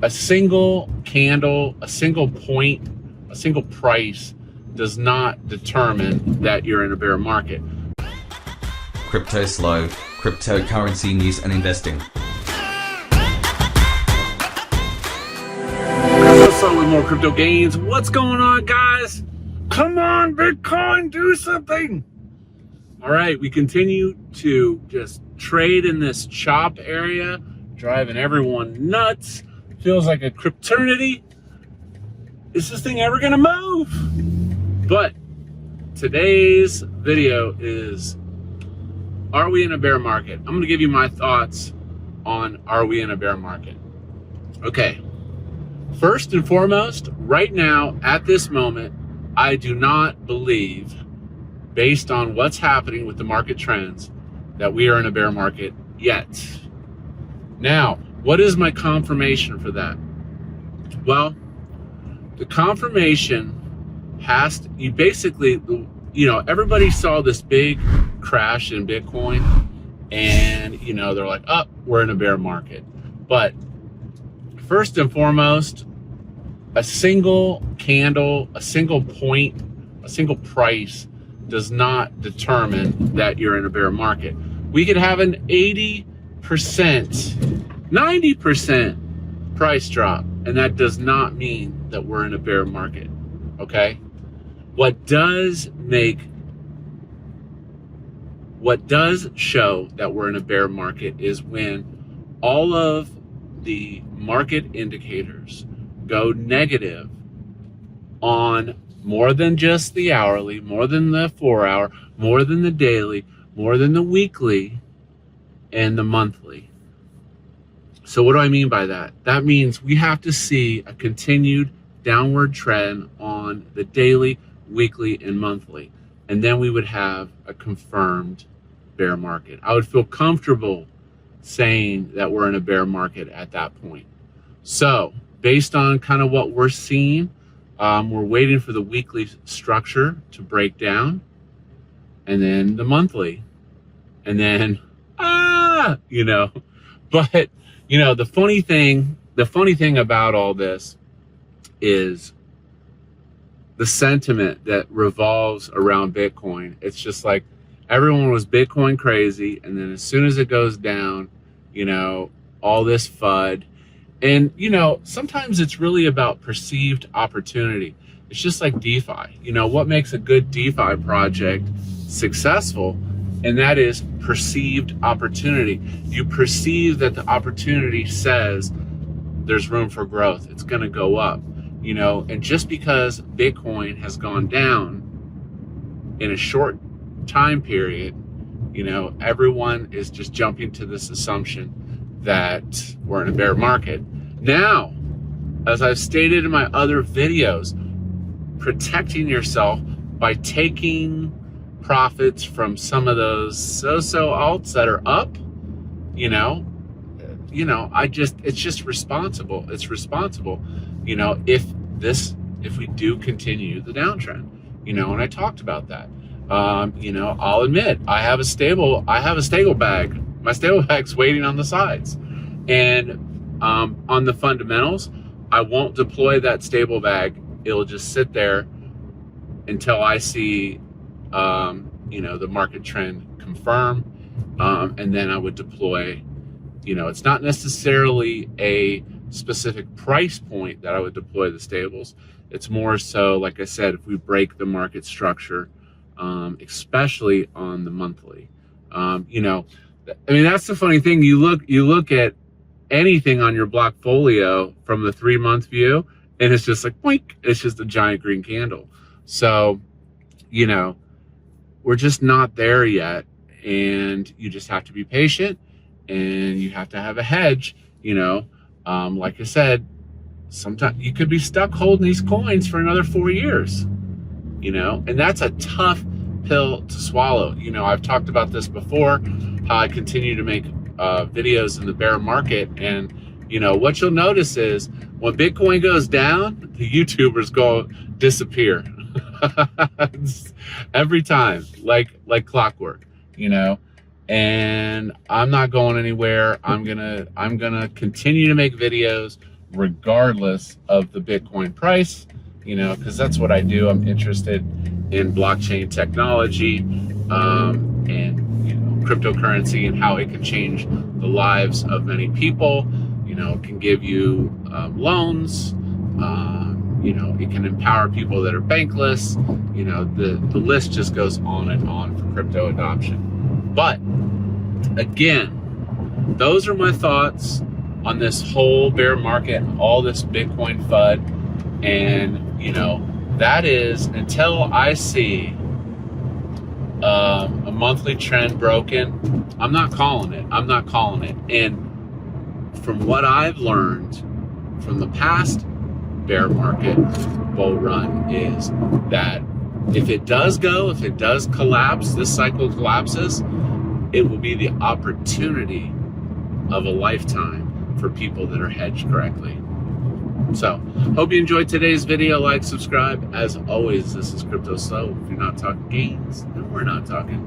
A single candle, a single point, a single price does not determine that you're in a bear market. Cryptoslo, cryptocurrency news and investing. Cryptoslo with more crypto gains. What's going on, guys? Come on, Bitcoin, do something. All right, we continue to just trade in this chop area, driving everyone nuts. Feels like a crypternity. Is this thing ever gonna move? But today's video is, are we in a bear market? I'm gonna give you my thoughts on, are we in a bear market? Okay, first and foremost, right now, at this moment, I do not believe, based on what's happening with the market trends, that we are in a bear market yet. Now, what is my confirmation for that? Well, the confirmation has to, you basically, everybody saw this big crash in Bitcoin and, they're like, oh, we're in a bear market. But first and foremost, a single candle, a single point, a single price does not determine that you're in a bear market. We could have an 80%, 90% price drop, and that does not mean that we're in a bear market, okay? What does show that we're in a bear market is when all of the market indicators go negative on more than just the hourly, more than the 4 hour, more than the daily, more than the weekly, and the monthly. So what do I mean by that? That means we have to see a continued downward trend on the daily, weekly, and monthly. And then we would have a confirmed bear market. I would feel comfortable saying that we're in a bear market at that point. So based on kind of what we're seeing, we're waiting for the weekly structure to break down, and then the monthly, and then, but the funny thing about all this is the sentiment that revolves around Bitcoin. It's just like everyone was Bitcoin crazy, and then as soon as it goes down, all this FUD. And, sometimes it's really about perceived opportunity. It's just like DeFi. What makes a good DeFi project successful? And that is perceived opportunity. You perceive that the opportunity says there's room for growth. It's going to go up, and just because Bitcoin has gone down in a short time period, everyone is just jumping to this assumption that we're in a bear market. Now, as I've stated in my other videos, protecting yourself by taking profits from some of those so-so alts that are up, it's just responsible. It's responsible, if we do continue the downtrend, and I talked about that. I'll admit I have a stable bag. My stable bag's waiting on the sides, and on the fundamentals, I won't deploy that stable bag. It'll just sit there until I see, the market trend confirm, and then I would deploy. It's not necessarily a specific price point that I would deploy the stables. It's more so, like I said, if we break the market structure, especially on the monthly. That's the funny thing. You look at anything on your blockfolio from the 3-month view, and it's just like, boink, it's just a giant green candle. So, we're just not there yet, and you just have to be patient, and you have to have a hedge. Like I said, sometimes you could be stuck holding these coins for another 4 years, and that's a tough pill to swallow. I've talked about this before, how I continue to make videos in the bear market, and what you'll notice is when Bitcoin goes down, the YouTubers go disappear every time, like clockwork, and I'm not going anywhere. I'm gonna continue to make videos, regardless of the Bitcoin price, you know, because that's what I do. I'm interested in blockchain technology and, you know, cryptocurrency and how it can change the lives of many people. You know, it can give you loans. You know, it can empower people that are bankless. You know, the list just goes on and on for crypto adoption. But again, those are my thoughts on this whole bear market, all this Bitcoin FUD. And, you know, that is until I see a monthly trend broken, I'm not calling it. I'm not calling it. And from what I've learned from the past bear market bull run is that if it does collapse, this cycle collapses, it will be the opportunity of a lifetime for people that are hedged correctly. So, hope you enjoyed today's video. Like, subscribe. As always, this is Cryptoslo. If you're not talking gains, then we're not talking.